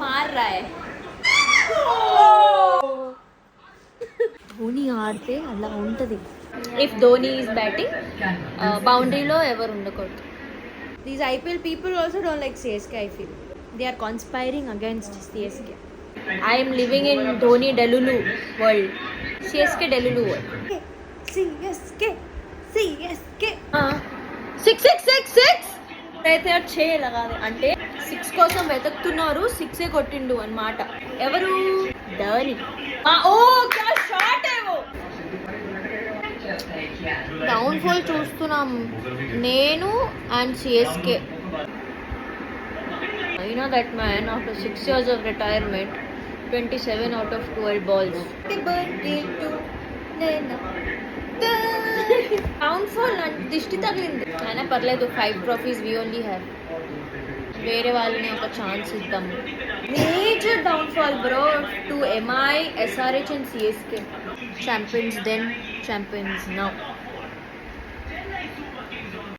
मार रहा है. ధోని ఆడితే అలా ఉంటుంది. ఇఫ్ ధోని ఈజ్ బ్యాటింగ్ బౌండరీలో ఎవరు ఉండకూడదు. These IPL people also don't like CSK. I feel they are conspiring against CSK. I'm living in Dhoni delulu world. CSK delulu world. CSK CSK 6 అయితే చేయలగాలి అంటే 6 కోసం వెతుకుతున్నారు. 6 కొట్టిండు అన్నమాట. ఎవరు? ధోని. డౌన్ ఫాల్ చూస్తున్నాం నేను అండ్ సిఎస్కే. అయినా that man after 6 years of retirement 27 out of 12 balls. Down fall దిష్టి తగిలింది. అయినా పర్లేదు, 5 trophies we only have. వేరే వాళ్ళని ఒక ఛాన్స్ ఇద్దాము. Major downfall bro to MI, SRH and CSK. Champions then, champions now.